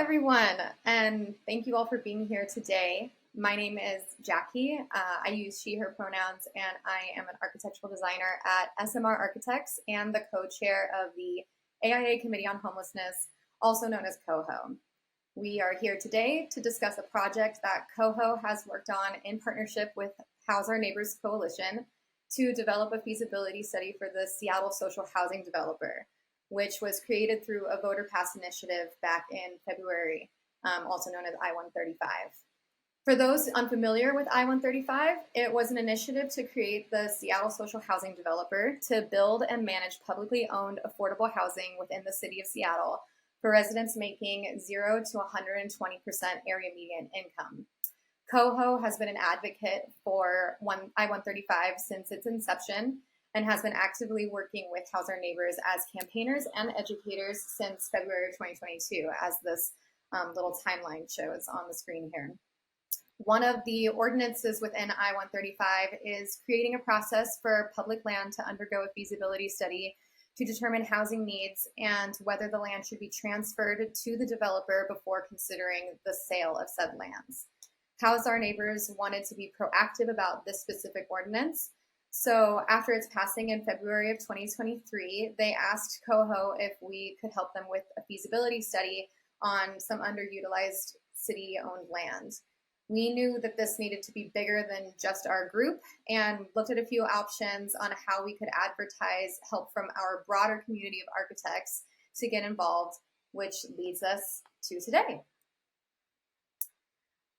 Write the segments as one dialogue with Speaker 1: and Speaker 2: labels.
Speaker 1: everyone, and thank you all for being here today. My name is Jacqui. I use she, her pronouns, and I am an architectural designer at SMR Architects and the co-chair of the AIA Committee on Homelessness, also known as COHO. We are here today to discuss a project that COHO has worked on in partnership with HouseOurNeighbors Coalition to develop a feasibility study for the Seattle social housing developer, which was created through a voter pass initiative back in February, also known as I-135. For those unfamiliar with I-135, it was an initiative to create the Seattle social housing developer to build and manage publicly owned affordable housing within the city of Seattle for residents making 0 to 120% area median income. COHO has been an advocate for I-135 since its inception, and has been actively working with HouseOurNeighbors as campaigners and educators since February of 2022, as this little timeline shows on the screen here. One of the ordinances within I-135 is creating a process for public land to undergo a feasibility study to determine housing needs and whether the land should be transferred to the developer before considering the sale of said lands. HouseOurNeighbors wanted to be proactive about this specific ordinance. So after its passing in February of 2023, they asked COHO if we could help them with a feasibility study on some underutilized city-owned land. We knew that this needed to be bigger than just our group and looked at a few options on how we could advertise help from our broader community of architects to get involved, which leads us to today.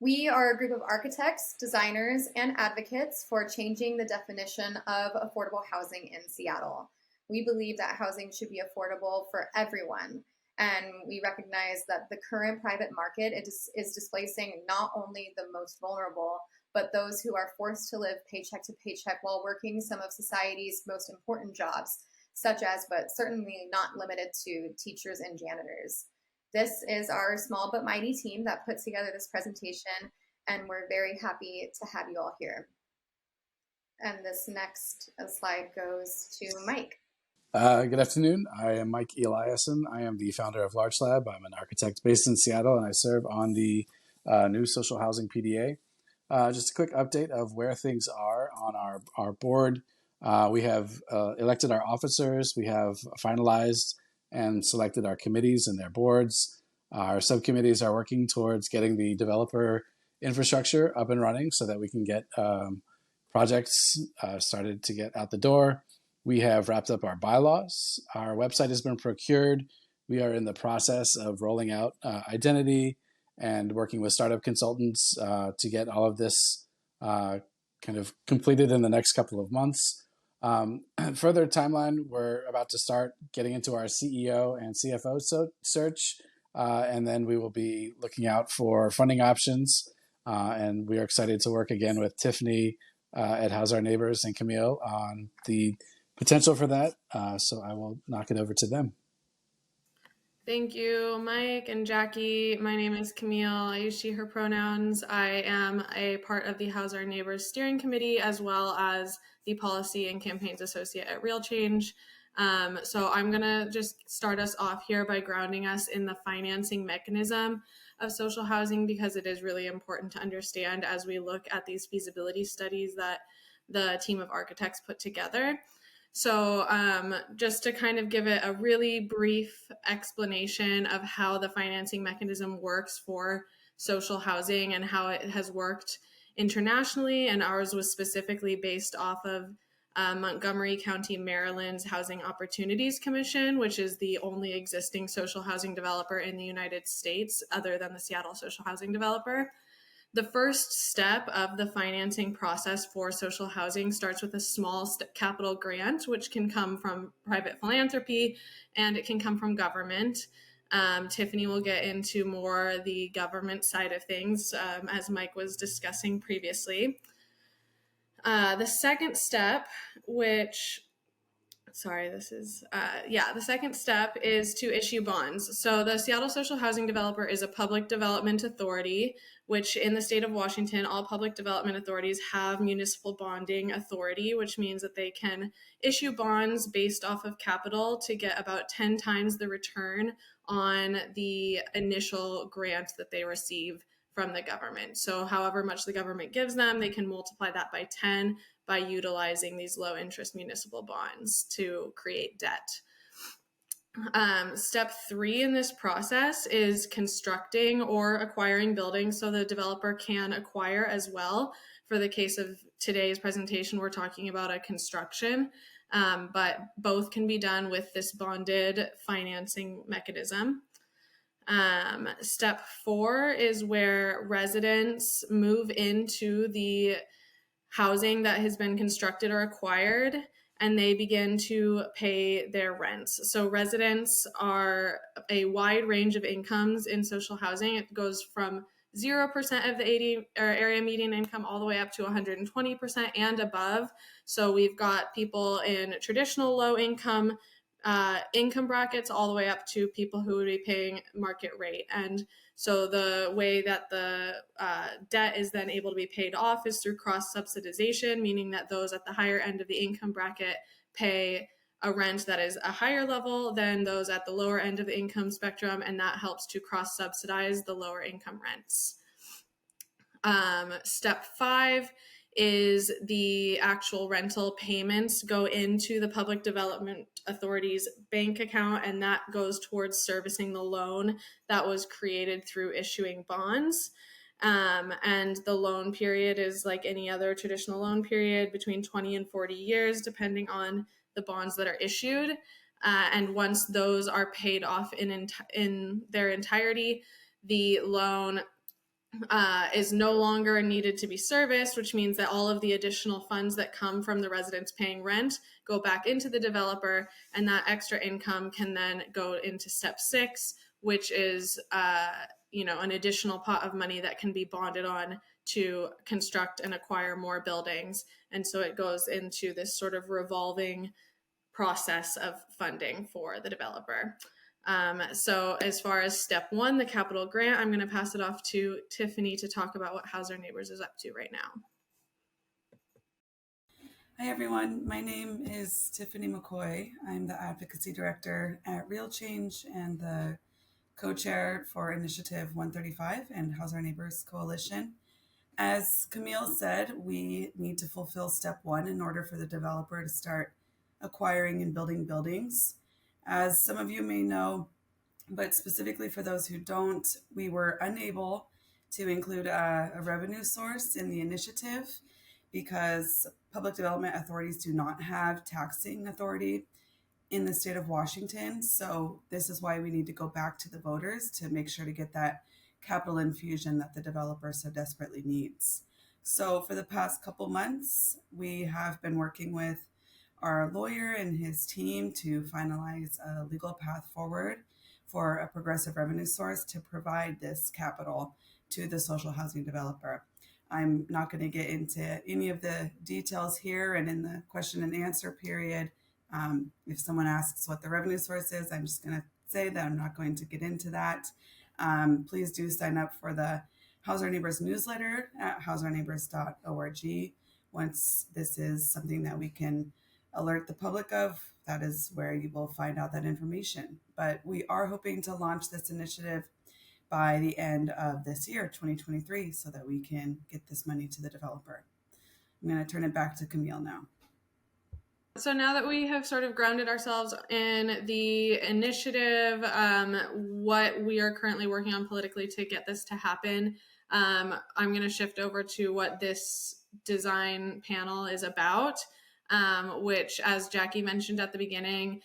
Speaker 1: We are a group of architects, designers, and advocates for changing the definition of affordable housing in Seattle. We believe that housing should be affordable for everyone, and we recognize that the current private market is displacing not only the most vulnerable, but those who are forced to live paycheck to paycheck while working some of society's most important jobs, such as, but certainly not limited to, teachers and janitors. This is our small but mighty team that put together this presentation, and we're very happy to have you all here. And this next slide goes to Mike.
Speaker 2: Good afternoon. I am Mike Eliason. I am the founder of Large Lab. I'm an architect based in Seattle, and I serve on the new social housing PDA. Just a quick update of where things are on our board. We have elected our officers. We have finalized and selected our committees and their boards. Our subcommittees are working towards getting the developer infrastructure up and running so that we can get projects started to get out the door. We have wrapped up our bylaws. Our website has been procured. We are in the process of rolling out identity and working with startup consultants to get all of this kind of completed in the next couple of months. Further timeline, we're about to start getting into our CEO and CFO search, and then we will be looking out for funding options. And we are excited to work again with Tiffani at HouseOurNeighbors and Camille on the potential for that. So I will knock it over to them.
Speaker 3: Thank you, Mike and Jacqui. My name is Camille. I use she, her pronouns. I am a part of the HouseOurNeighbors steering committee, as well as the policy and campaigns associate at RealChange. So I'm going to just start us off here by grounding us in the financing mechanism of social housing, because it is really important to understand as we look at these feasibility studies that the team of architects put together. So just to kind of give it a really brief explanation of how the financing mechanism works for social housing and how it has worked internationally, and ours was specifically based off of Montgomery County, Maryland's Housing Opportunities Commission, which is the only existing social housing developer in the United States other than the Seattle social housing developer. The first step of the financing process for social housing starts with a small capital grant, which can come from private philanthropy and it can come from government. Tiffani will get into more the government side of things, as Mike was discussing previously. The second step, the second step is to issue bonds. So the Seattle Social Housing Developer is a public development authority, which in the state of Washington, all public development authorities have municipal bonding authority, which means that they can issue bonds based off of capital to get about 10 times the return on the initial grant that they receive from the government. So however much the government gives them, they can multiply that by 10 by utilizing these low interest municipal bonds to create debt. Step 3 in this process is constructing or acquiring buildings, so the developer can acquire as well. For the case of today's presentation, we're talking about a construction, but both can be done with this bonded financing mechanism. Step 4 is where residents move into the housing that has been constructed or acquired, and they begin to pay their rents. So residents are a wide range of incomes in social housing. It goes from 0% of the area median income all the way up to 120% and above. So we've got people in traditional low income brackets all the way up to people who would be paying market rate. And so the way that the debt is then able to be paid off is through cross-subsidization, meaning that those at the higher end of the income bracket pay a rent that is a higher level than those at the lower end of the income spectrum, and that helps to cross-subsidize the lower income rents. Step 5 is the actual rental payments go into the Public Development Authority's bank account, and that goes towards servicing the loan that was created through issuing bonds. And the loan period is like any other traditional loan period, between 20 and 40 years, depending on the bonds that are issued. And once those are paid off in their entirety, the loan is no longer needed to be serviced, which means that all of the additional funds that come from the residents paying rent go back into the developer, and that extra income can then go into step 6, which is an additional pot of money that can be bonded on to construct and acquire more buildings. And so it goes into this sort of revolving process of funding for the developer. So as far as step 1, the capital grant, I'm going to pass it off to Tiffani to talk about what HouseOurNeighbors is up to right now.
Speaker 4: Hi everyone, my name is Tiffani McCoy. I'm the Advocacy Director at RealChange and the co-chair for Initiative 135 and HouseOurNeighbors Coalition. As Camille said, we need to fulfill step 1 in order for the developer to start acquiring and building buildings. As some of you may know, but specifically for those who don't, we were unable to include a revenue source in the initiative because public development authorities do not have taxing authority in the state of Washington. So this is why we need to go back to the voters to make sure to get that capital infusion that the developer so desperately needs. So for the past couple months, we have been working with our lawyer and his team to finalize a legal path forward for a progressive revenue source to provide this capital to the social housing developer. I'm not going to get into any of the details here, and in the question and answer period, if someone asks what the revenue source is, I'm just going to say that I'm not going to get into that. Please do sign up for the HouseOurNeighbors newsletter at houseourneighbors.org. Once this is something that we can alert the public of, that is where you will find out that information. But we are hoping to launch this initiative by the end of this year, 2023, so that we can get this money to the developer. I'm going to turn it back to Camille now.
Speaker 3: So now that we have sort of grounded ourselves in the initiative, what we are currently working on politically to get this to happen, I'm going to shift over to what this design panel is about. Which, as Jacqui mentioned at the beginning,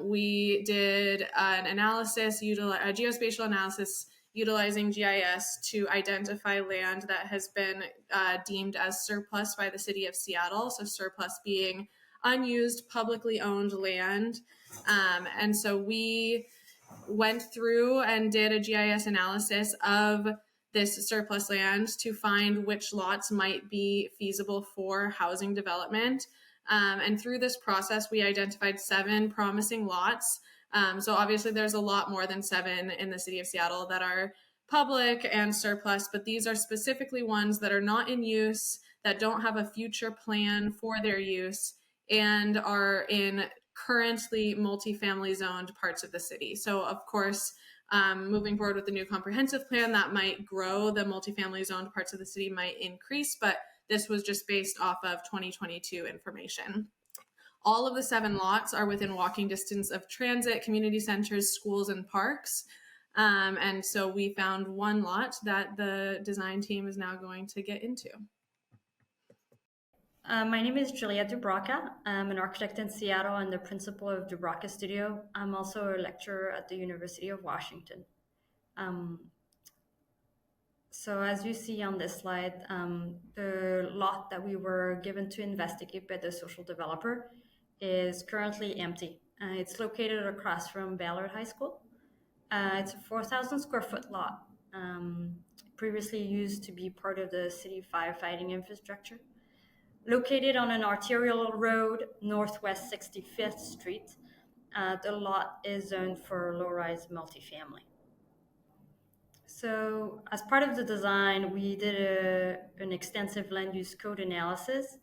Speaker 3: we did an analysis, a geospatial analysis utilizing GIS to identify land that has been deemed as surplus by the city of Seattle. So surplus being unused, publicly owned land. And so we went through and did a GIS analysis of this surplus land to find which lots might be feasible for housing development. And through this process, we identified 7 promising lots. So obviously there's a lot more than 7 in the city of Seattle that are public and surplus, but these are specifically ones that are not in use, that don't have a future plan for their use, and are in currently multifamily zoned parts of the city. So of course, moving forward with the new comprehensive plan, that might grow, the multifamily zoned parts of the city might increase, but this was just based off of 2022 information. All of the 7 lots are within walking distance of transit, community centers, schools, and parks. And so we found 1 lot that the design team is now going to get into.
Speaker 5: My name is Juliette Dubroca. I'm an architect in Seattle and the principal of Dubroca Studio. I'm also a lecturer at the University of Washington. So as you see on this slide, the lot that we were given to investigate by the social developer is currently empty. It's located across from Ballard High School. It's a 4,000 square foot lot, previously used to be part of the city firefighting infrastructure. Located on an arterial road, Northwest 65th Street, the lot is zoned for low-rise multifamily. So as part of the design, we did an extensive land use code analysis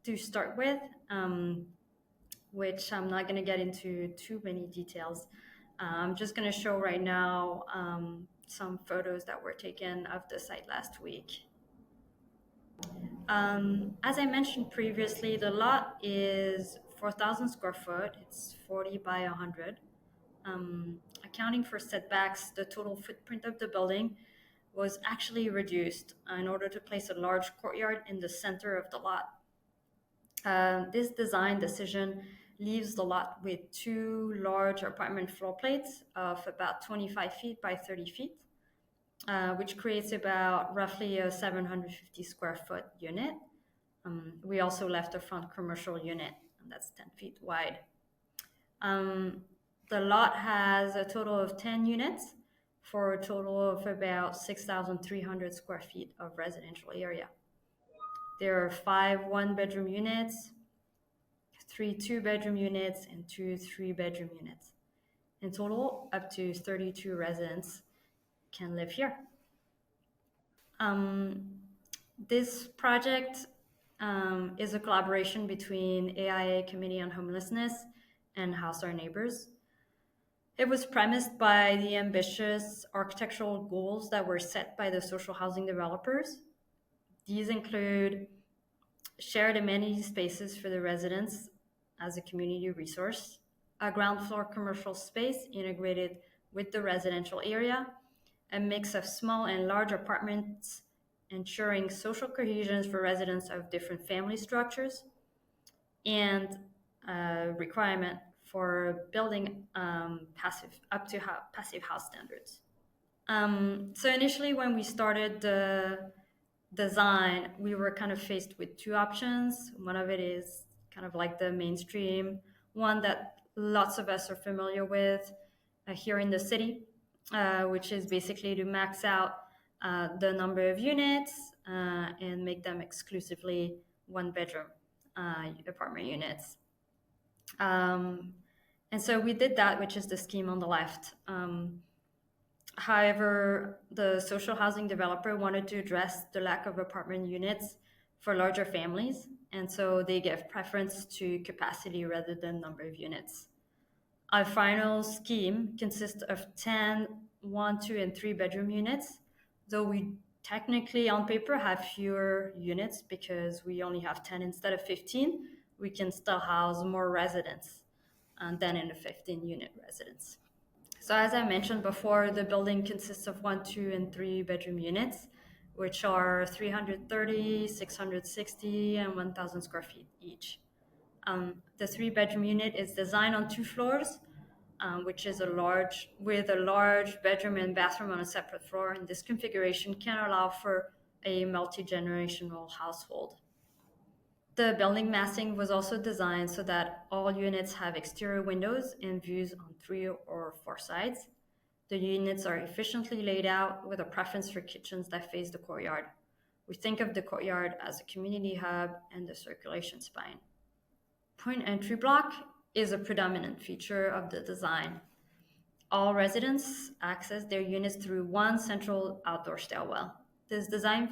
Speaker 5: to start with, which I'm not going to get into too many details. I'm just going to show right now some photos that were taken of the site last week. As I mentioned previously, the lot is 4,000 square foot. It's 40 by 100. Accounting for setbacks, the total footprint of the building was actually reduced in order to place a large courtyard in the center of the lot. This design decision leaves the lot with 2 large apartment floor plates of about 25 feet by 30 feet, which creates about roughly a 750 square foot unit. We also left a front commercial unit, and that's 10 feet wide. The lot has a total of 10 units for a total of about 6,300 square feet of residential area. There are 5 1-bedroom units, 3 2-bedroom units, and 2 3-bedroom units. In total, up to 32 residents can live here. This project is a collaboration between AIA Committee on Homelessness and HouseOurNeighbors. It was premised by the ambitious architectural goals that were set by the social housing developers. These include shared amenity spaces for the residents as a community resource, a ground floor commercial space integrated with the residential area, a mix of small and large apartments ensuring social cohesion for residents of different family structures, and a requirement for building passive house standards. So initially when we started the design, we were kind of faced with 2 options. One of it is kind of like the mainstream one that lots of us are familiar with here in the city, which is basically to max out the number of units and make them exclusively 1-bedroom apartment units. And so we did that, which is the scheme on the left. However, the social housing developer wanted to address the lack of apartment units for larger families, and so they gave preference to capacity rather than number of units. Our final scheme consists of 10 1, 2, and 3-bedroom units, though we technically on paper have fewer units because we only have 10 instead of 15. We can still house more residents than in a 15-unit residence. So as I mentioned before, the building consists of 1, 2, and 3-bedroom units, which are 330, 660, and 1,000 square feet each. The 3-bedroom unit is designed on 2 floors, which is with a large bedroom and bathroom on a separate floor, and this configuration can allow for a multi-generational household. The building massing was also designed so that all units have exterior windows and views on 3 or 4 sides. The units are efficiently laid out with a preference for kitchens that face the courtyard. We think of the courtyard as a community hub and the circulation spine. Point entry block is a predominant feature of the design. All residents access their units through one central outdoor stairwell. This design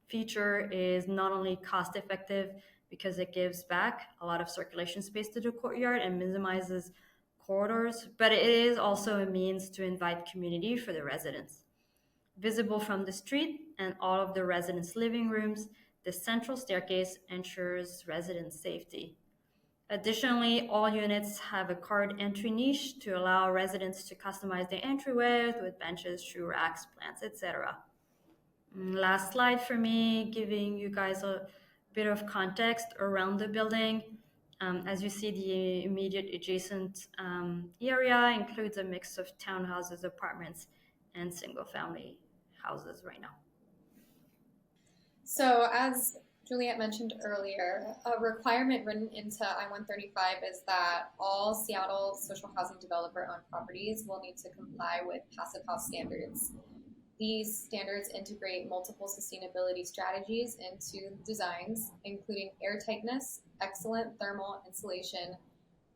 Speaker 5: feature is not only cost effective because it gives back a lot of circulation space to the courtyard and minimizes corridors, but it is also a means to invite community for the residents. Visible from the street and all of the residents' living rooms, the central staircase ensures resident safety. Additionally, all units have a card entry niche to allow residents to customize their entryways with benches, shoe racks, plants, etc. Last slide for me, giving you guys a bit of context around the building. As you see, the immediate adjacent area includes a mix of townhouses, apartments, and single-family houses right now.
Speaker 1: So as Juliette mentioned earlier, a requirement written into I-135 is that all Seattle social housing developer-owned properties will need to comply with Passive House standards. These standards integrate multiple sustainability strategies into designs, including airtightness, excellent thermal insulation,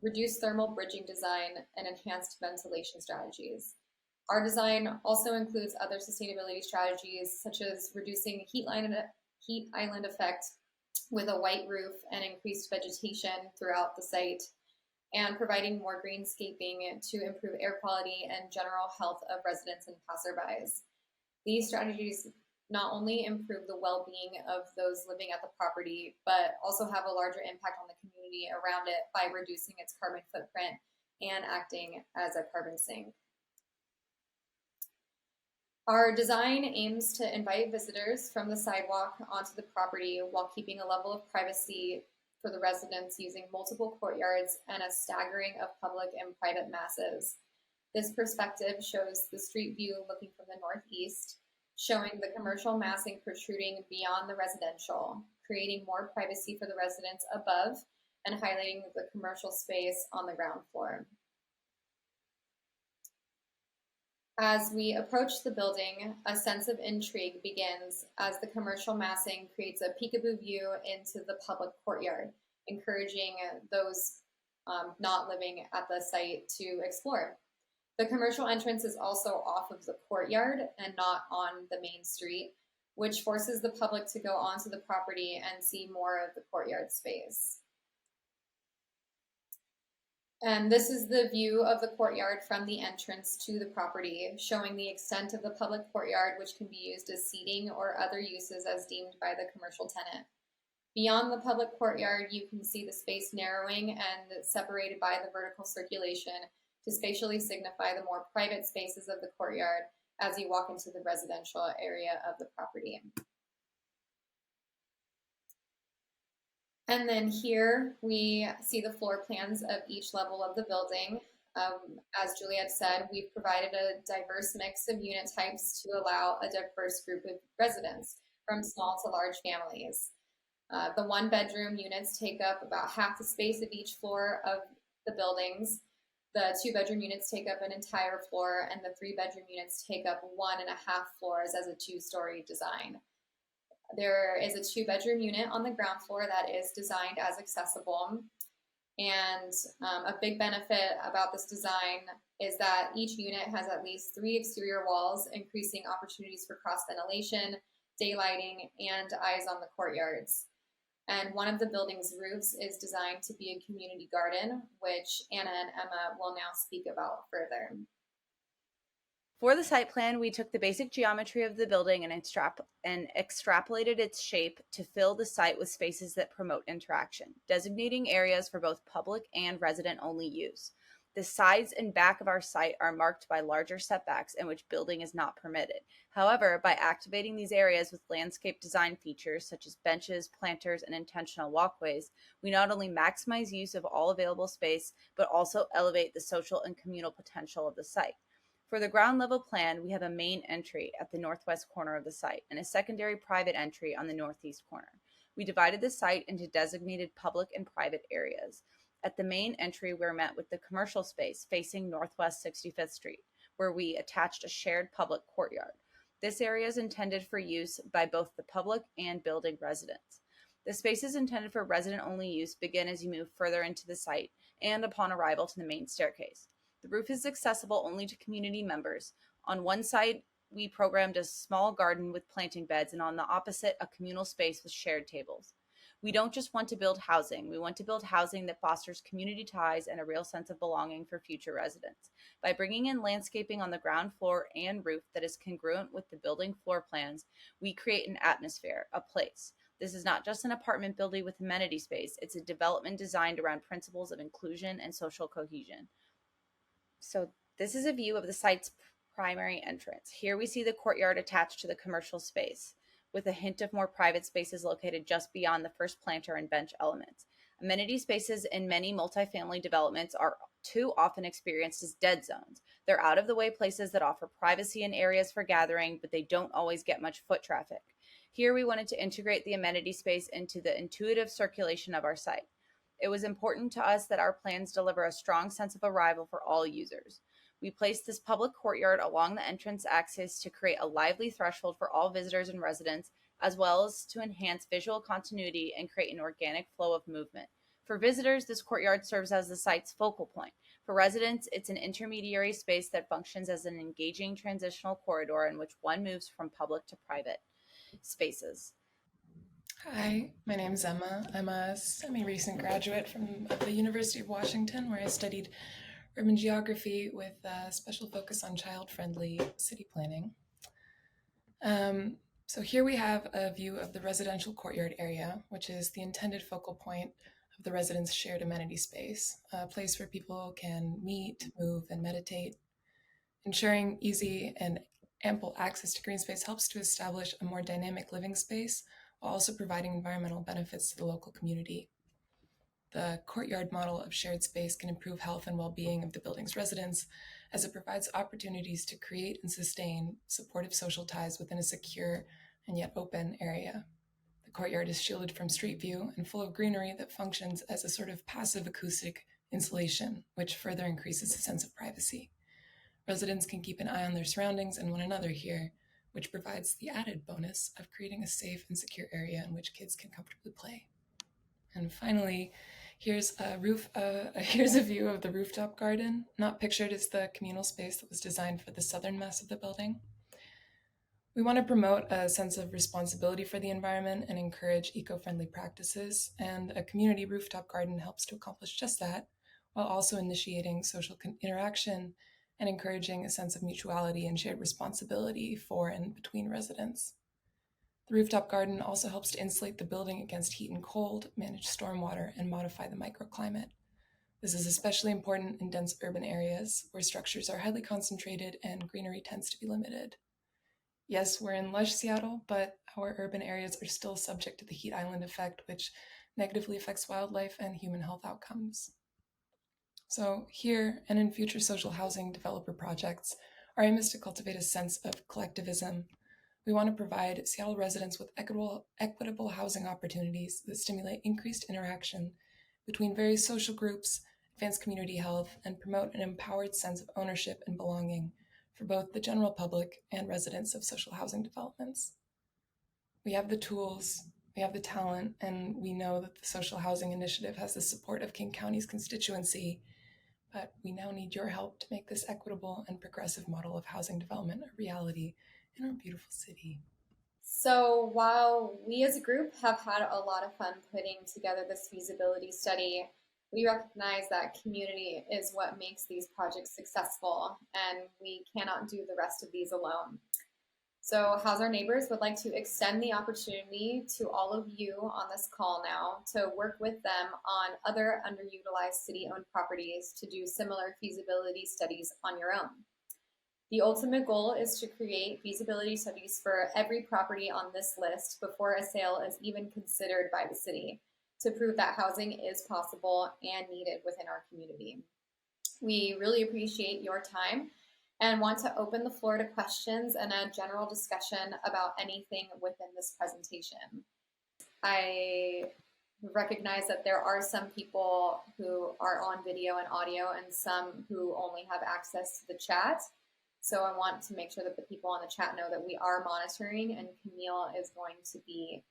Speaker 1: reduced thermal bridging design, and enhanced ventilation strategies. Our design also includes other sustainability strategies, such as reducing heat island effect with a white roof and increased vegetation throughout the site, and providing more greenscaping to improve air quality and general health of residents and passerbys. These strategies not only improve the well-being of those living at the property, but also have a larger impact on the community around it by reducing its carbon footprint and acting as a carbon sink. Our design aims to invite visitors from the sidewalk onto the property while keeping a level of privacy for the residents using multiple courtyards and a staggering of public and private masses. This perspective shows the street view looking from the northeast, showing the commercial massing protruding beyond the residential, creating more privacy for the residents above and highlighting the commercial space on the ground floor. As we approach the building, a sense of intrigue begins as the commercial massing creates a peekaboo view into the public courtyard, encouraging those not living at the site to explore. The commercial entrance is also off of the courtyard and not on the main street, which forces the public to go onto the property and see more of the courtyard space. And this is the view of the courtyard from the entrance to the property, showing the extent of the public courtyard, which can be used as seating or other uses as deemed by the commercial tenant. Beyond the public courtyard, you can see the space narrowing and separated by the vertical circulation to spatially signify the more private spaces of the courtyard as you walk into the residential area of the property. And then here we see the floor plans of each level of the building. As Juliette said, we've provided a diverse mix of unit types to allow a diverse group of residents, from small to large families. The one-bedroom units take up about half the space of each floor of the buildings. The two-bedroom units take up an entire floor, and the three-bedroom units take up 1.5 floors as a two-story design. There is a two-bedroom unit on the ground floor that is designed as accessible. And a big benefit about this design is that each unit has at least 3 exterior walls, increasing opportunities for cross-ventilation, daylighting, and eyes on the courtyards. And one of the building's roofs is designed to be a community garden, which Anna and Emma will now speak about further.
Speaker 6: For the site plan, we took the basic geometry of the building and extrapolated its shape to fill the site with spaces that promote interaction, designating areas for both public and resident-only use. The sides and back of our site are marked by larger setbacks in which building is not permitted. However, by activating these areas with landscape design features such as benches, planters, and intentional walkways, we not only maximize use of all available space, but also elevate the social and communal potential of the site. For the ground level plan, we have a main entry at the northwest corner of the site and a secondary private entry on the northeast corner. We divided the site into designated public and private areas. At the main entry, we're met with the commercial space facing Northwest 65th Street, where we attached a shared public courtyard. This area is intended for use by both the public and building residents. The spaces intended for resident-only use begin as you move further into the site and upon arrival to the main staircase. The roof is accessible only to community members. On one side, we programmed a small garden with planting beds, and on the opposite, a communal space with shared tables. We don't just want to build housing. We want to build housing that fosters community ties and a real sense of belonging for future residents. By bringing in landscaping on the ground floor and roof that is congruent with the building floor plans, we create an atmosphere, a place. This is not just an apartment building with amenity space. It's a development designed around principles of inclusion and social cohesion. So this is a view of the site's primary entrance. Here we see the courtyard attached to the commercial space, with a hint of more private spaces located just beyond the first planter and bench elements. Amenity spaces in many multifamily developments are too often experienced as dead zones. They're out of the way places that offer privacy and areas for gathering, but they don't always get much foot traffic. Here we wanted to integrate the amenity space into the intuitive circulation of our site. It was important to us that our plans deliver a strong sense of arrival for all users. We placed this public courtyard along the entrance axis to create a lively threshold for all visitors and residents, as well as to enhance visual continuity and create an organic flow of movement. For visitors, this courtyard serves as the site's focal point. For residents, it's an intermediary space that functions as an engaging transitional corridor in which one moves from public to private spaces.
Speaker 7: Hi, my name's Emma. I'm a semi-recent graduate from the University of Washington, where I studied urban geography with a special focus on child-friendly city planning. So here we have a view of the residential courtyard area, which is the intended focal point of the residents' shared amenity space, a place where people can meet, move, and meditate. Ensuring easy and ample access to green space helps to establish a more dynamic living space while also providing environmental benefits to the local community. The courtyard model of shared space can improve health and well-being of the building's residents, as it provides opportunities to create and sustain supportive social ties within a secure and yet open area. The courtyard is shielded from street view and full of greenery that functions as a sort of passive acoustic insulation, which further increases a sense of privacy. Residents can keep an eye on their surroundings and one another here, which provides the added bonus of creating a safe and secure area in which kids can comfortably play. And finally, here's a view of the rooftop garden. Not pictured is the communal space that was designed for the southern mass of the building. We want to promote a sense of responsibility for the environment and encourage eco-friendly practices, and a community rooftop garden helps to accomplish just that, while also initiating social interaction and encouraging a sense of mutuality and shared responsibility for and between residents. The rooftop garden also helps to insulate the building against heat and cold, manage stormwater, and modify the microclimate. This is especially important in dense urban areas where structures are highly concentrated and greenery tends to be limited. Yes, we're in lush Seattle, but our urban areas are still subject to the heat island effect, which negatively affects wildlife and human health outcomes. So here and in future social housing developer projects, our aim is to cultivate a sense of collectivism. We want to provide Seattle residents with equitable housing opportunities that stimulate increased interaction between various social groups, advance community health, and promote an empowered sense of ownership and belonging for both the general public and residents of social housing developments. We have the tools, we have the talent, and we know that the Social Housing Initiative has the support of King County's constituency, but we now need your help to make this equitable and progressive model of housing development a reality in our beautiful city.
Speaker 1: So while we as a group have had a lot of fun putting together this feasibility study, we recognize that community is what makes these projects successful, and we cannot do the rest of these alone. So House Our Neighbors would like to extend the opportunity to all of you on this call now to work with them on other underutilized city-owned properties to do similar feasibility studies on your own. The ultimate goal is to create feasibility studies for every property on this list before a sale is even considered by the city, to prove that housing is possible and needed within our community. We really appreciate your time and want to open the floor to questions and a general discussion about anything within this presentation. I recognize that there are some people who are on video and audio and some who only have access to the chat. So I want to make sure that the people on the chat know that we are monitoring, and Camille is going to be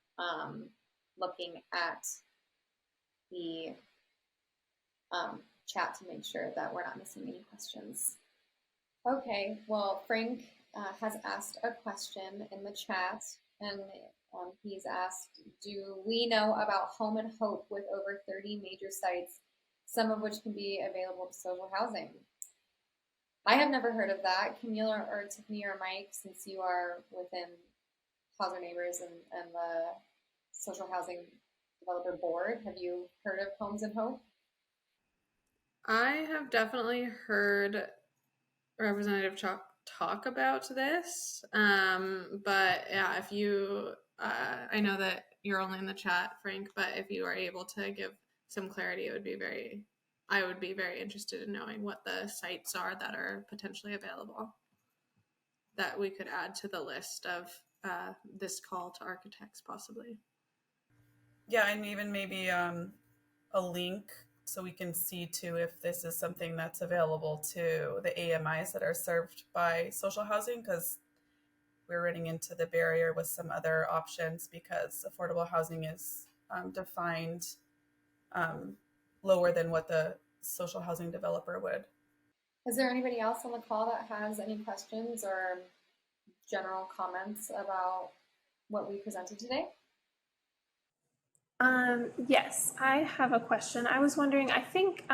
Speaker 1: looking at the chat to make sure that we're not missing any questions. Okay, well, Frank has asked a question in the chat, and he's asked, do we know about Home and Hope with over 30 major sites, some of which can be available to social housing? I have never heard of that. Camille or Tiffani or Mike, since you are within HouseOurNeighbors and the Social Housing Developer Board, have you heard of Homes and Hope?
Speaker 3: I have definitely heard Representative talk about this, but yeah, if you, I know that you're only in the chat, Frank, but if you are able to give some clarity, I would be very interested in knowing what the sites are that are potentially available that we could add to the list of this call to architects possibly.
Speaker 4: Yeah, and even maybe a link so we can see too if this is something that's available to the AMIs that are served by social housing, because we're running into the barrier with some other options because affordable housing is defined lower than what the social housing developer would.
Speaker 1: Is there anybody else on the call that has any questions or general comments about what we presented today?
Speaker 8: Yes, I have a question. I was wondering, I think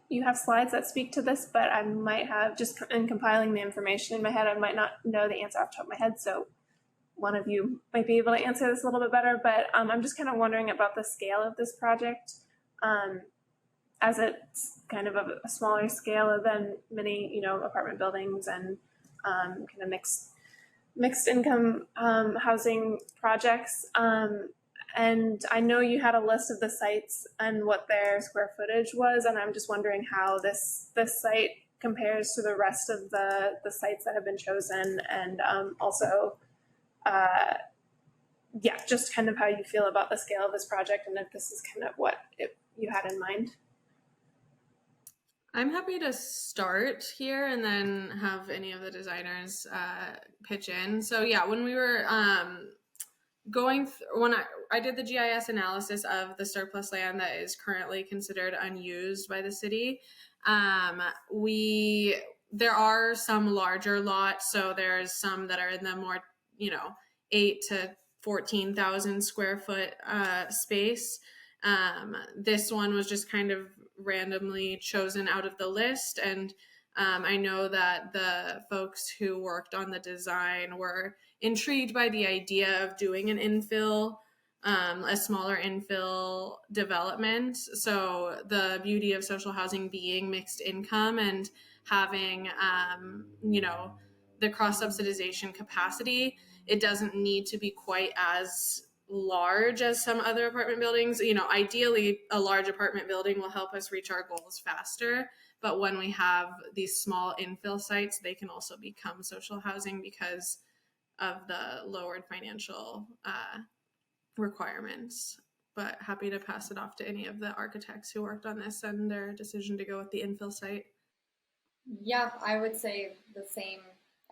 Speaker 8: you have slides that speak to this, but I might have, just in compiling the information in my head, I might not know the answer off the top of my head, so one of you might be able to answer this a little bit better, but I'm just kind of wondering about the scale of this project, as it's kind of a smaller scale than many, apartment buildings and kind of mixed income housing projects. And I know you had a list of the sites and what their square footage was, and I'm just wondering how this site compares to the rest of the sites that have been chosen, and also, just kind of how you feel about the scale of this project, and if this is kind of what you had in mind.
Speaker 3: I'm happy to start here and then have any of the designers pitch in. So yeah, when we were when I did the GIS analysis of the surplus land that is currently considered unused by the city, there are some larger lots. So there's some that are in the more, 8 to 14,000 square foot space. This one was just kind of randomly chosen out of the list. And I know that the folks who worked on the design were intrigued by the idea of doing an infill, a smaller infill development. So the beauty of social housing being mixed income and having, the cross subsidization capacity, it doesn't need to be quite as large as some other apartment buildings. Ideally, a large apartment building will help us reach our goals faster. But when we have these small infill sites, they can also become social housing because of the lowered financial requirements. But happy to pass it off to any of the architects who worked on this and their decision to go with the infill site.
Speaker 1: Yeah, I would say the same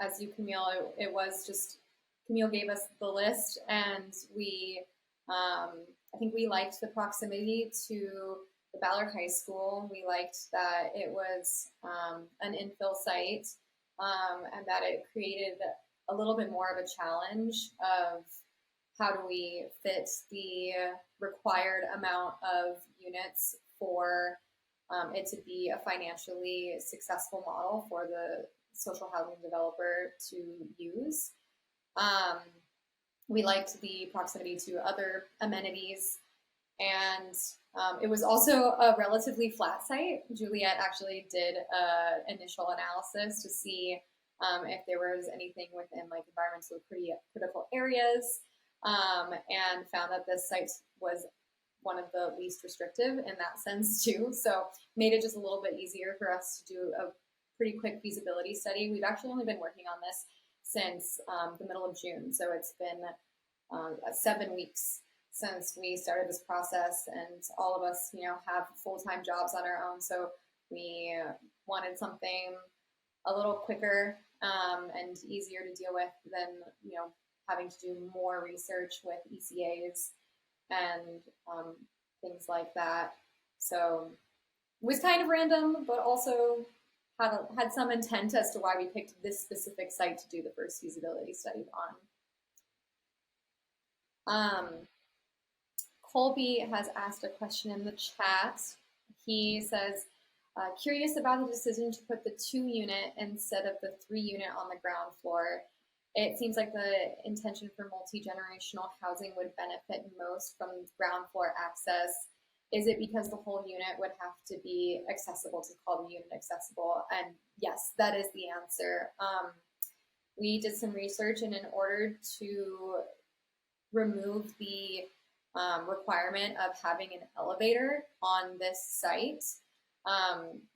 Speaker 1: as you, Camille. It was just, Camille gave us the list, and I think we liked the proximity to the Ballard High School. We liked that it was an infill site, and that it created a little bit more of a challenge of how do we fit the required amount of units for it to be a financially successful model for the social housing developer to use. We liked the proximity to other amenities, and it was also a relatively flat site. Juliette actually did an initial analysis to see if there was anything within like environmentally critical areas, and found that this site was one of the least restrictive in that sense too. So made it just a little bit easier for us to do a pretty quick feasibility study. We've actually only been working on this since the middle of June. So it's been 7 weeks since we started this process, and all of us, have full-time jobs on our own. So we wanted something a little quicker and easier to deal with than, having to do more research with ECAs and things like that. So was kind of random, but also had some intent as to why we picked this specific site to do the first feasibility study on. Colby has asked a question in the chat. He says, curious about the decision to put the 2-unit instead of the 3-unit on the ground floor. It seems like the intention for multi-generational housing would benefit most from ground floor access. Is it because the whole unit would have to be accessible to call the unit accessible? And yes, that is the answer. We did some research, and in order to remove the requirement of having an elevator on this site,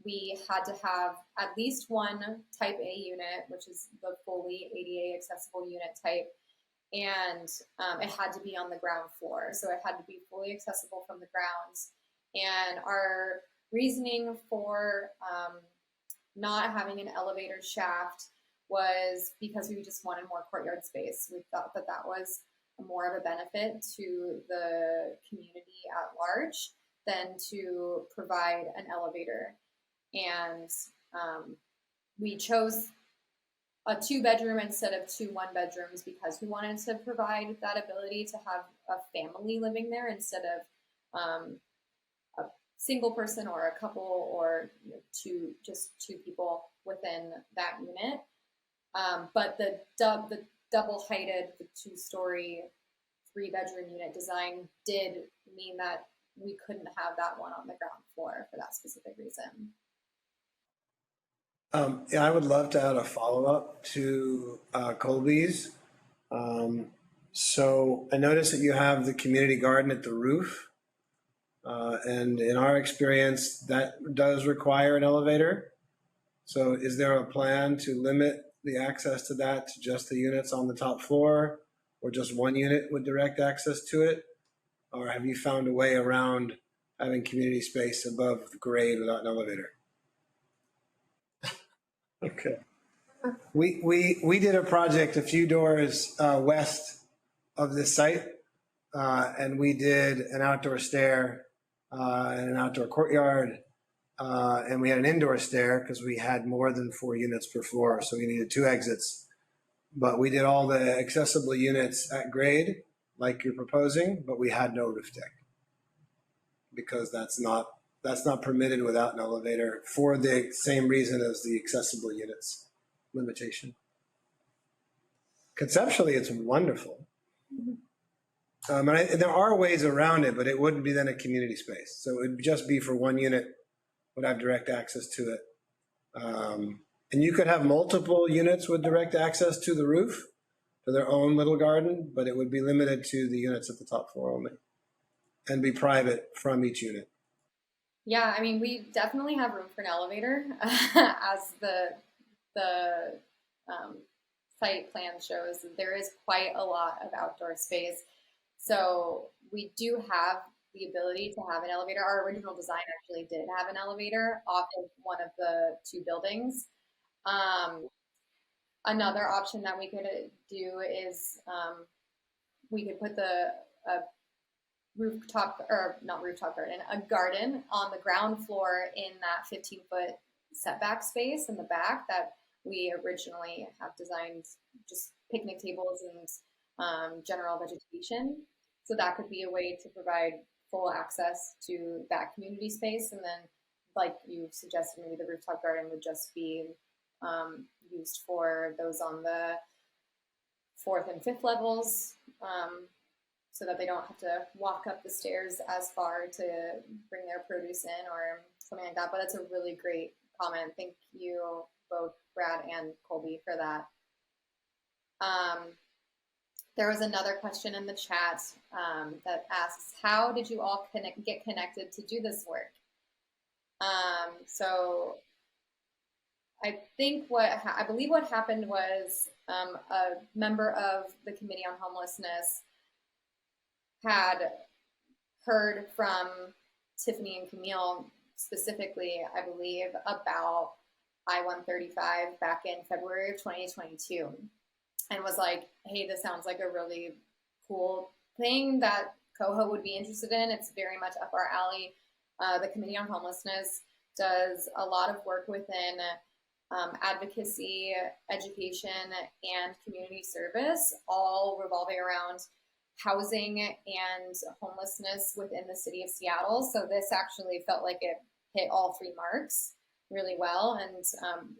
Speaker 1: we had to have at least one type A unit, which is the fully ADA accessible unit type, and it had to be on the ground floor. So it had to be fully accessible from the grounds. And our reasoning for not having an elevator shaft was because we just wanted more courtyard space. We thought that that was more of a benefit to the community at large than to provide an elevator. And we chose a 2-bedroom instead of 2 1-bedrooms because we wanted to provide that ability to have a family living there instead of a single person or a couple or just two people within that unit. But the double-heighted, the 2-story, 3-bedroom unit design did mean that we couldn't have that one on the ground floor for that specific reason.
Speaker 9: Yeah, I would love to add a follow-up to Colby's. So I noticed that you have the community garden at the roof. And in our experience, that does require an elevator. So is there a plan to limit the access to that to just the units on the top floor, or just one unit with direct access to it? Or have you found a way around having community space above the grade without an elevator? Okay. We did a project a few doors west of this site, and we did an outdoor stair and an outdoor courtyard, and we had an indoor stair because we had more than 4 units per floor, so we needed 2 exits. But we did all the accessible units at grade, like you're proposing, but we had no roof deck because that's not permitted without an elevator for the same reason as the accessible units limitation. Conceptually, it's wonderful. And there are ways around it, but it wouldn't be then a community space. So it would just be for one unit would have direct access to it. And you could have multiple units with direct access to the roof for their own little garden, but it would be limited to the units at the top floor only and be private from each unit.
Speaker 1: Yeah, I mean, we definitely have room for an elevator as the site plan shows. There is quite a lot of outdoor space. So we do have the ability to have an elevator. Our original design actually did have an elevator off of one of the 2 buildings. Another option that we could do is we could put a garden on the ground floor in that 15-foot setback space in the back that we originally have designed, just picnic tables and general vegetation. So that could be a way to provide full access to that community space. And then, like you suggested, maybe the rooftop garden would just be used for those on the 4th and 5th levels, so that they don't have to walk up the stairs as far to bring their produce in or something like that. But that's a really great comment. Thank you both, Brad and Colby, for that. There was another question in the chat that asks, how did you all get connected to do this work? So I think I believe what happened was a member of the Committee on Homelessness had heard from Tiffani and Camille specifically, I believe, about I-135 back in February of 2022 and was like, hey, this sounds like a really cool thing that COHO would be interested in. It's very much up our alley. The Committee on Homelessness does a lot of work within advocacy, education, and community service, all revolving around housing and homelessness within the city of Seattle. So this actually felt like it hit all three marks really well, and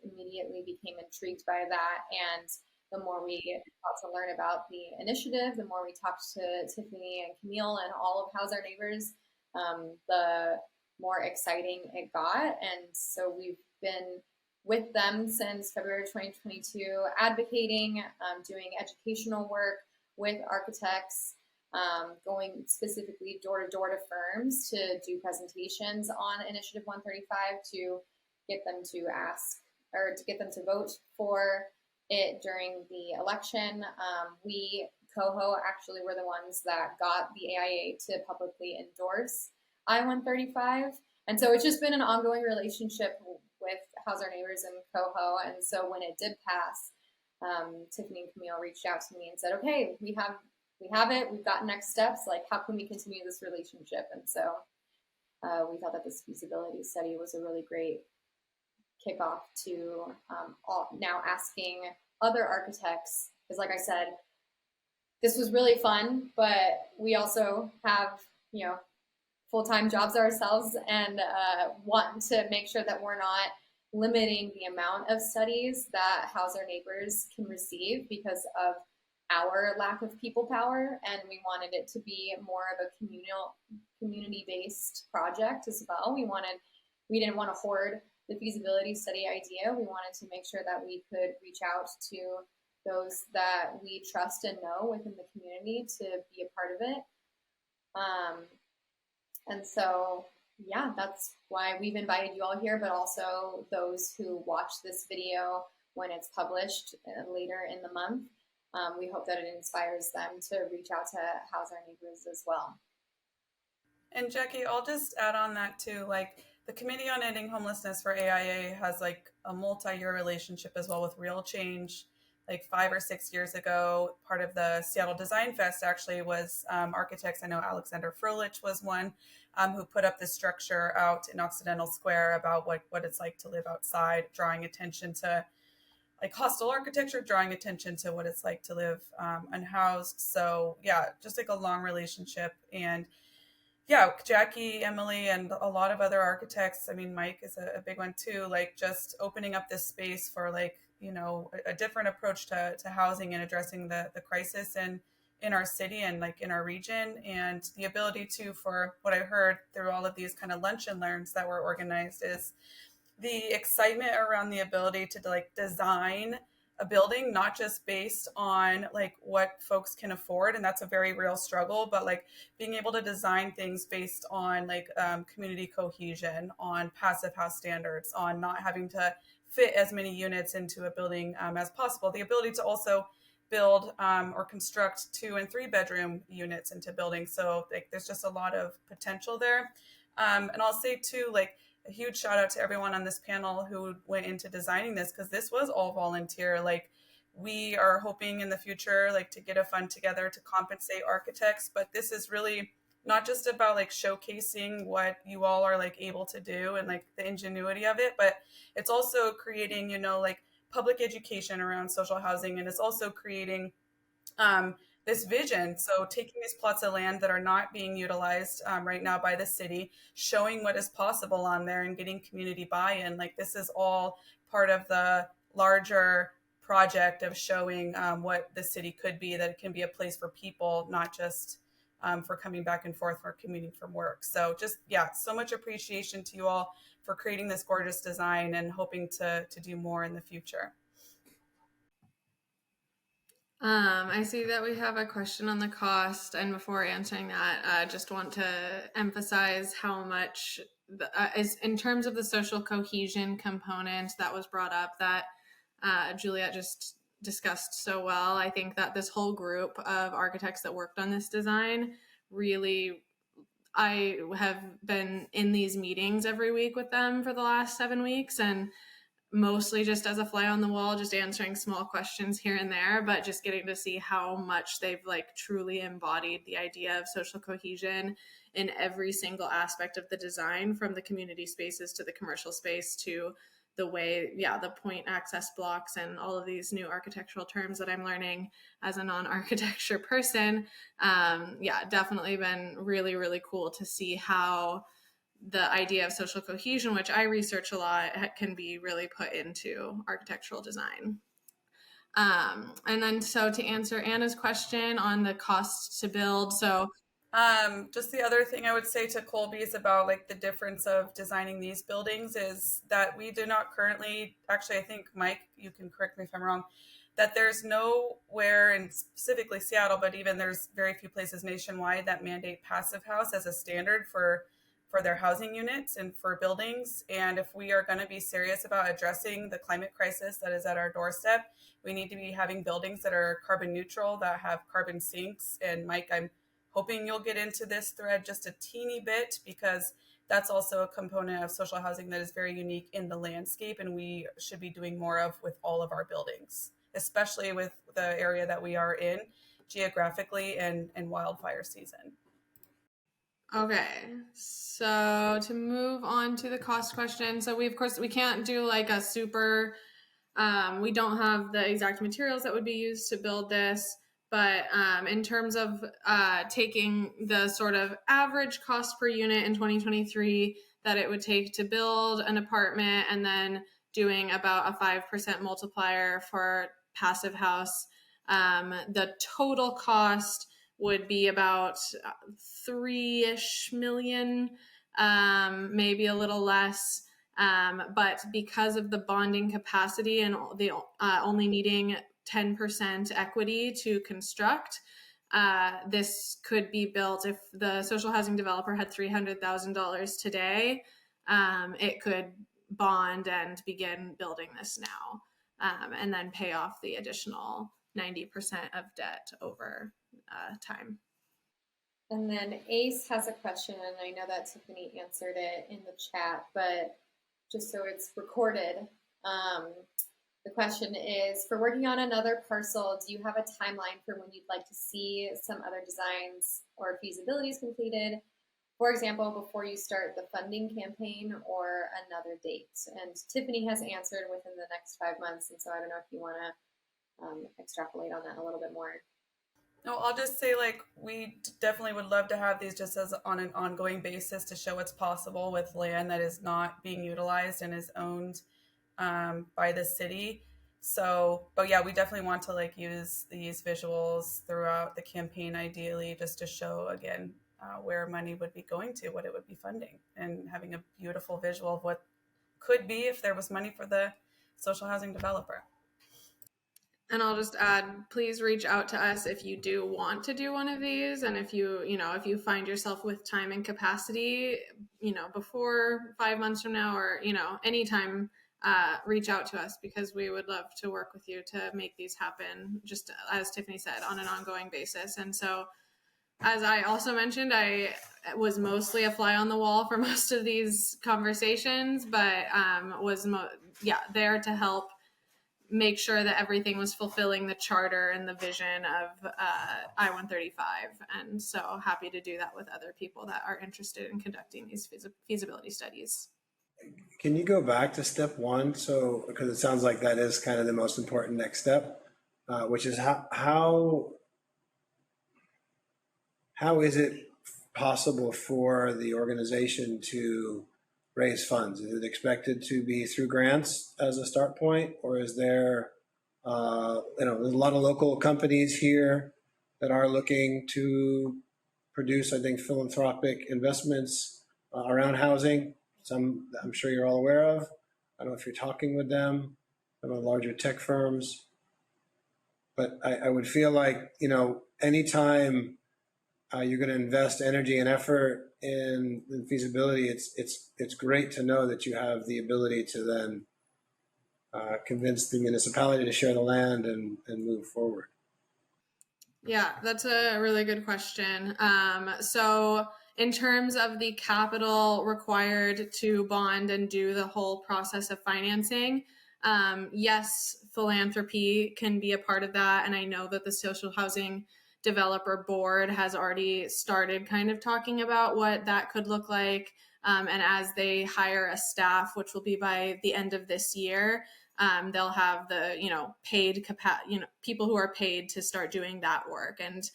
Speaker 1: immediately became intrigued by that. And the more we got to learn about the initiative, the more we talked to Tiffani and Camille and all of House Our Neighbors, the more exciting it got. And so we've been with them since February 2022, advocating, doing educational work with architects, going specifically door to door to firms to do presentations on Initiative 135 to get them to ask, or to get them to vote for it during the election. We, COHO, actually were the ones that got the AIA to publicly endorse I-135. And so it's just been an ongoing relationship with House Our Neighbors and COHO. And so when it did pass, Tiffani and Camille reached out to me and said, okay, we have it, we've got next steps, like how can we continue this relationship? And so we thought that this feasibility study was a really great kickoff to now asking other architects, because like I said, this was really fun, but we also have, full-time jobs ourselves, and want to make sure that we're not limiting the amount of studies that House Our Neighbors can receive because of our lack of people power. And we wanted it to be more of a community-based project as well. We didn't want to hoard the feasibility study idea. We wanted to make sure that we could reach out to those that we trust and know within the community to be a part of it. And so, yeah, that's why we've invited you all here, but also those who watch this video when it's published later in the month. We hope that it inspires them to reach out to House Our Neighbors as well.
Speaker 4: And Jacqui, I'll just add on that too, like the Committee on Ending Homelessness for AIA has like a multi-year relationship as well with RealChange. Like 5 or 6 years ago, part of the Seattle Design Fest actually was architects. I know Alexander Furlich was one who put up this structure out in Occidental Square about what it's like to live outside, drawing attention to like hostile architecture, drawing attention to what it's like to live unhoused. So yeah, just like a long relationship. And yeah, Jacqui, Emily, and a lot of other architects, I mean, Mike is a big one too, like just opening up this space for like, a different approach to housing and addressing the crisis in our city and like in our region, and the ability to, for what I heard through all of these kind of lunch and learns that were organized, is the excitement around the ability to like design a building, not just based on like what folks can afford. And that's a very real struggle, but like being able to design things based on like community cohesion, on passive house standards, on not having to fit as many units into a building as possible. The ability to also build or construct 2 and 3 bedroom units into buildings. So like, there's just a lot of potential there. And I'll say too, like a huge shout out to everyone on this panel who went into designing this, because this was all volunteer. Like we are hoping in the future, like to get a fund together to compensate architects, but this is really not just about like showcasing what you all are like able to do and like the ingenuity of it, but it's also creating, like public education around social housing. And it's also creating this vision. So taking these plots of land that are not being utilized right now by the city, showing what is possible on there and getting community buy-in. Like this is all part of the larger project of showing what the city could be, that it can be a place for people, not just for coming back and forth or commuting from work. So just, yeah, so much appreciation to you all for creating this gorgeous design and hoping to do more in the future.
Speaker 3: I see that we have a question on the cost, and before answering that, I just want to emphasize how much is in terms of the social cohesion component that was brought up that Juliette just discussed so well. I think that this whole group of architects that worked on this design really, I have been in these meetings every week with them for the last 7 weeks, and mostly just as a fly on the wall, just answering small questions here and there, but just getting to see how much they've like truly embodied the idea of social cohesion in every single aspect of the design, from the community spaces to the commercial space to the way, the point access blocks and all of these new architectural terms that I'm learning as a non-architecture person. Definitely been really, really cool to see how the idea of social cohesion, which I research a lot, can be really put into architectural design. And then, so to answer Anna's question on the cost to build,
Speaker 4: just the other thing I would say to Colby's about like the difference of designing these buildings is that we do not currently, actually, I think, Mike, you can correct me if I'm wrong, that there's nowhere in specifically Seattle, but even there's very few places nationwide that mandate passive house as a standard for their housing units and for buildings. And if we are going to be serious about addressing the climate crisis that is at our doorstep, we need to be having buildings that are carbon neutral, that have carbon sinks. And Mike, I'm hoping you'll get into this thread just a teeny bit, because that's also a component of social housing that is very unique in the landscape, and we should be doing more of with all of our buildings, especially with the area that we are in geographically and wildfire season.
Speaker 3: Okay, so to move on to the cost question. So we can't do like a super, we don't have the exact materials that would be used to build this, but in terms of taking the sort of average cost per unit in 2023 that it would take to build an apartment, and then doing about a 5% multiplier for passive house, the total cost would be about $3-ish million, maybe a little less. But because of the bonding capacity and the only needing 10% equity to construct, this could be built. If the social housing developer had $300,000 today, it could bond and begin building this now, and then pay off the additional 90% of debt over time.
Speaker 1: And then Ace has a question, and I know that Tiffani answered it in the chat, but just so it's recorded, the question is, for working on another parcel, do you have a timeline for when you'd like to see some other designs or feasibilities completed? For example, before you start the funding campaign, or another date? And Tiffani has answered within the next 5 months, and so I don't know if you want to extrapolate on that a little bit more.
Speaker 4: No, I'll just say, like, we definitely would love to have these just as on an ongoing basis to show what's possible with land that is not being utilized and is owned by the city. So, but yeah, we definitely want to like use these visuals throughout the campaign, ideally, just to show again where money would be going to, what it would be funding, and having a beautiful visual of what could be if there was money for the social housing developer.
Speaker 3: And I'll just add, please reach out to us if you do want to do one of these. And if if you find yourself with time and capacity, before 5 months from now, or, anytime, reach out to us, because we would love to work with you to make these happen, just as Tiffani said, on an ongoing basis. And so, as I also mentioned, I was mostly a fly on the wall for most of these conversations, but was there to help make sure that everything was fulfilling the charter and the vision of I-135. And so happy to do that with other people that are interested in conducting these feasibility studies.
Speaker 9: Can you go back to step one? So, because it sounds like that is kind of the most important next step, which is how is it possible for the organization to raise funds? Is it expected to be through grants as a start point, or is there, there's a lot of local companies here that are looking to produce, I think, philanthropic investments around housing. Some I'm sure you're all aware of. I don't know if you're talking with them, some of the larger tech firms. But I would feel like, anytime you're going to invest energy and effort in feasibility, it's great to know that you have the ability to then convince the municipality to share the land and move forward.
Speaker 3: Yeah, that's a really good question. So in terms of the capital required to bond and do the whole process of financing, yes, philanthropy can be a part of that. And I know that the social housing developer board has already started kind of talking about what that could look like. And as they hire a staff, which will be by the end of this year, they'll have the, paid people who are paid to start doing that work and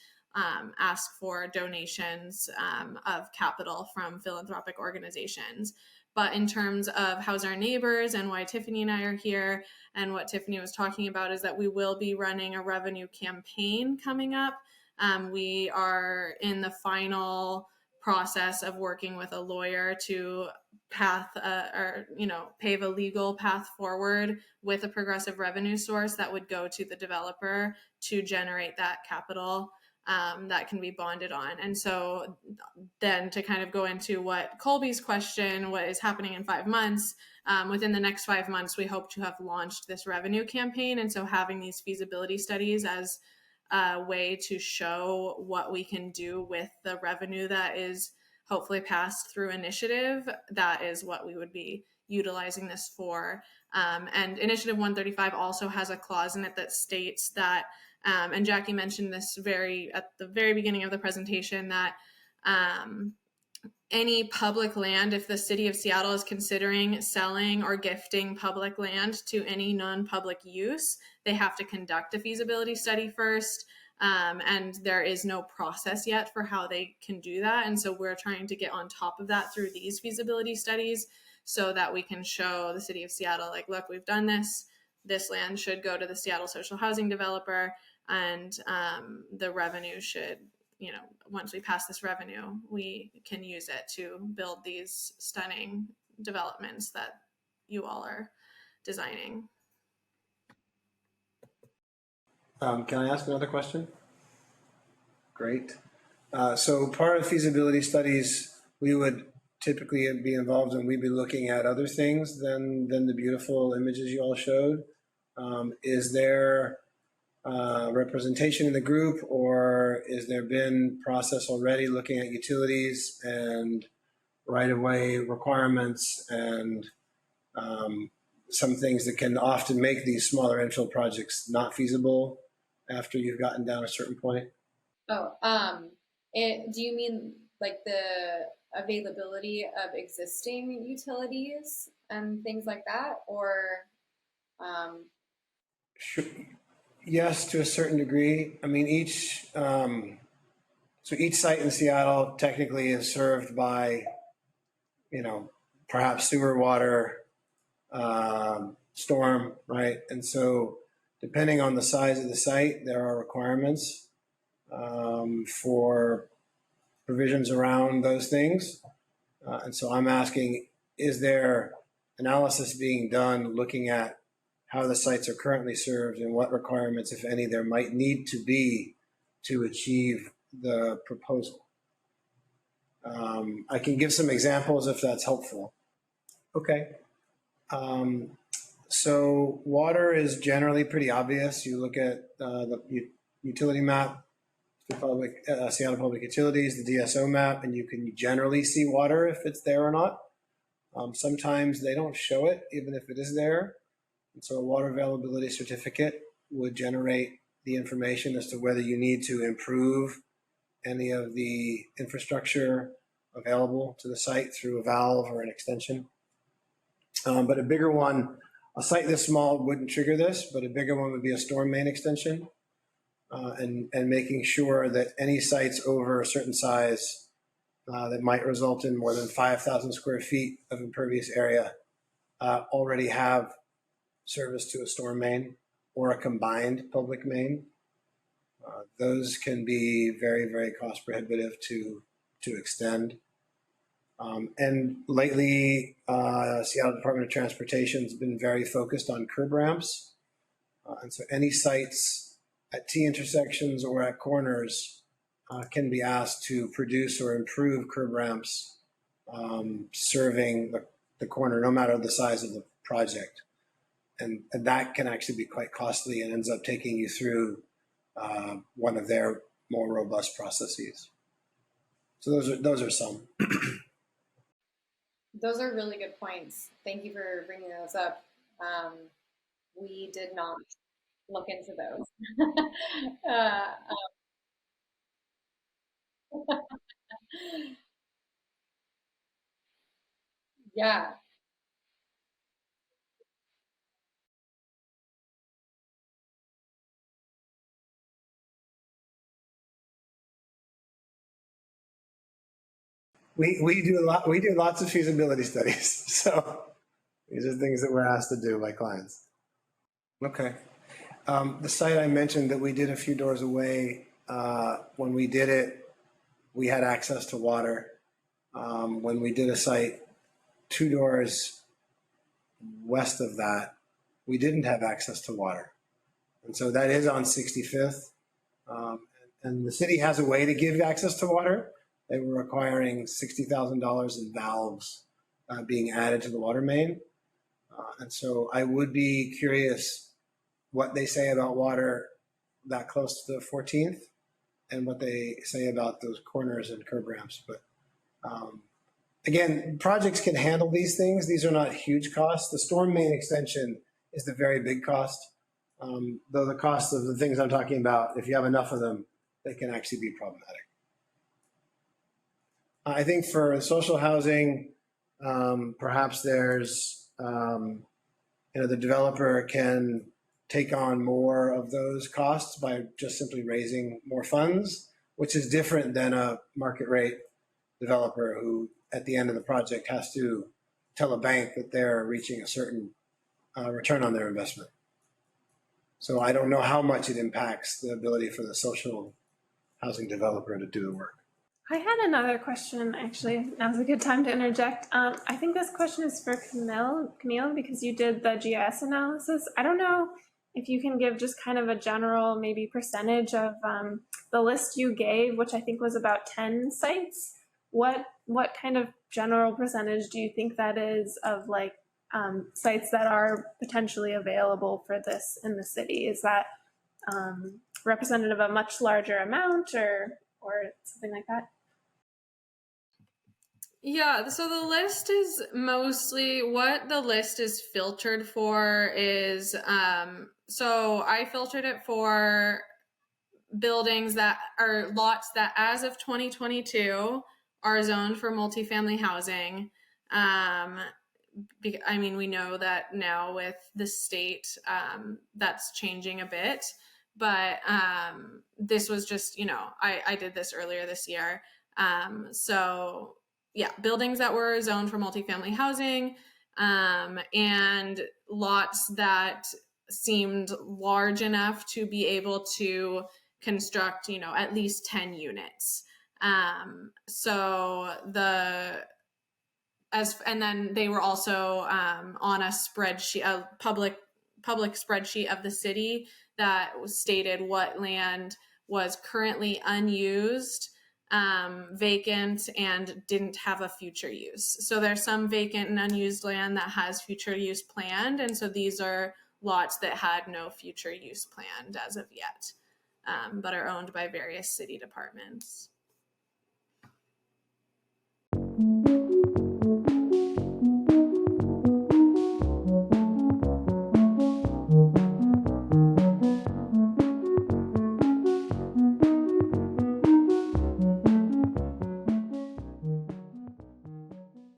Speaker 3: ask for donations of capital from philanthropic organizations. But in terms of House Our Neighbors and why Tiffani and I are here, and what Tiffani was talking about, is that we will be running a revenue campaign coming up. We are in the final process of working with a lawyer to pave a legal path forward with a progressive revenue source that would go to the developer to generate that capital that can be bonded on. And so then to kind of go into what Colby's question, what is happening in 5 months, within the next 5 months, we hope to have launched this revenue campaign. And so having these feasibility studies as a way to show what we can do with the revenue that is hopefully passed through initiative, that is what we would be utilizing this for. And Initiative 135 also has a clause in it that states that, and Jacqui mentioned this at the very beginning of the presentation, that any public land, if the city of Seattle is considering selling or gifting public land to any non-public use, they have to conduct a feasibility study first. And there is no process yet for how they can do that. And so we're trying to get on top of that through these feasibility studies so that we can show the city of Seattle, like, look, we've done this. This land should go to the Seattle social housing developer, and the revenue should, once we pass this revenue, we can use it to build these stunning developments that you all are designing.
Speaker 9: Can I ask another question? Great. So part of feasibility studies, we would typically be involved in, we'd be looking at other things than the beautiful images you all showed. Is there representation in the group, or is there been process already looking at utilities and right-of-way requirements and some things that can often make these smaller infill projects not feasible after you've gotten down a certain point?
Speaker 1: Oh, do you mean like the availability of existing utilities and things like that, or?
Speaker 9: Sure. Yes, to a certain degree. I mean, each site in Seattle technically is served by, perhaps sewer, water, storm, right? And so depending on the size of the site, there are requirements for provisions around those things. And so I'm asking, is there analysis being done looking at how the sites are currently served and what requirements, if any, there might need to be to achieve the proposal? I can give some examples if that's helpful. Okay. So water is generally pretty obvious. You look at the utility map, Seattle Public Utilities, the DSO map, and you can generally see water if it's there or not. Sometimes they don't show it, even if it is there. And so a water availability certificate would generate the information as to whether you need to improve any of the infrastructure available to the site through a valve or an extension. But a bigger one, a site this small wouldn't trigger this, but a bigger one would be a storm main extension, and making sure that any sites over a certain size that might result in more than 5,000 square feet of impervious area already have service to a storm main or a combined public main. Those can be very, very cost prohibitive to extend. And lately, Seattle Department of Transportation has been very focused on curb ramps. And so any sites at T intersections or at corners can be asked to produce or improve curb ramps serving the corner, no matter the size of the project. And that can actually be quite costly and ends up taking you through one of their more robust processes. So those are some.
Speaker 1: Those are really good points. Thank you for bringing those up. We did not look into those. Yeah.
Speaker 9: We do a lot. We do lots of feasibility studies. So these are things that we're asked to do by clients. Okay. The site I mentioned that we did a few doors away, when we did it, we had access to water. When we did a site 2 doors west of that, we didn't have access to water. And so that is on 65th. And the city has a way to give access to water. They were requiring $60,000 in valves being added to the water main. And so I would be curious what they say about water that close to the 14th and what they say about those corners and curb ramps. But again, projects can handle these things. These are not huge costs. The storm main extension is the very big cost. Though the cost of the things I'm talking about, if you have enough of them, they can actually be problematic. I think for social housing, perhaps there's, the developer can take on more of those costs by just simply raising more funds, which is different than a market rate developer who at the end of the project has to tell a bank that they're reaching a certain return on their investment. So I don't know how much it impacts the ability for the social housing developer to do the work.
Speaker 8: I had another question, actually. Now's a good time to interject. I think this question is for Camille, because you did the GIS analysis. I don't know if you can give just kind of a general maybe percentage of the list you gave, which I think was about 10 sites. What kind of general percentage do you think that is of like sites that are potentially available for this in the city? Is that representative of a much larger amount or something like that?
Speaker 3: Yeah, so the list is mostly what the list is filtered for is so I filtered it for buildings that are lots that as of 2022 are zoned for multifamily housing. I mean, we know that now with the state, that's changing a bit, but this was just, I did this earlier this year. So yeah, buildings that were zoned for multifamily housing, and lots that seemed large enough to be able to construct, at least 10 units. And then they were also on a spreadsheet, a public spreadsheet of the city that stated what land was currently unused, vacant, and didn't have a future use. So there's some vacant and unused land that has future use planned. And so these are lots that had no future use planned as of yet, but are owned by various city departments.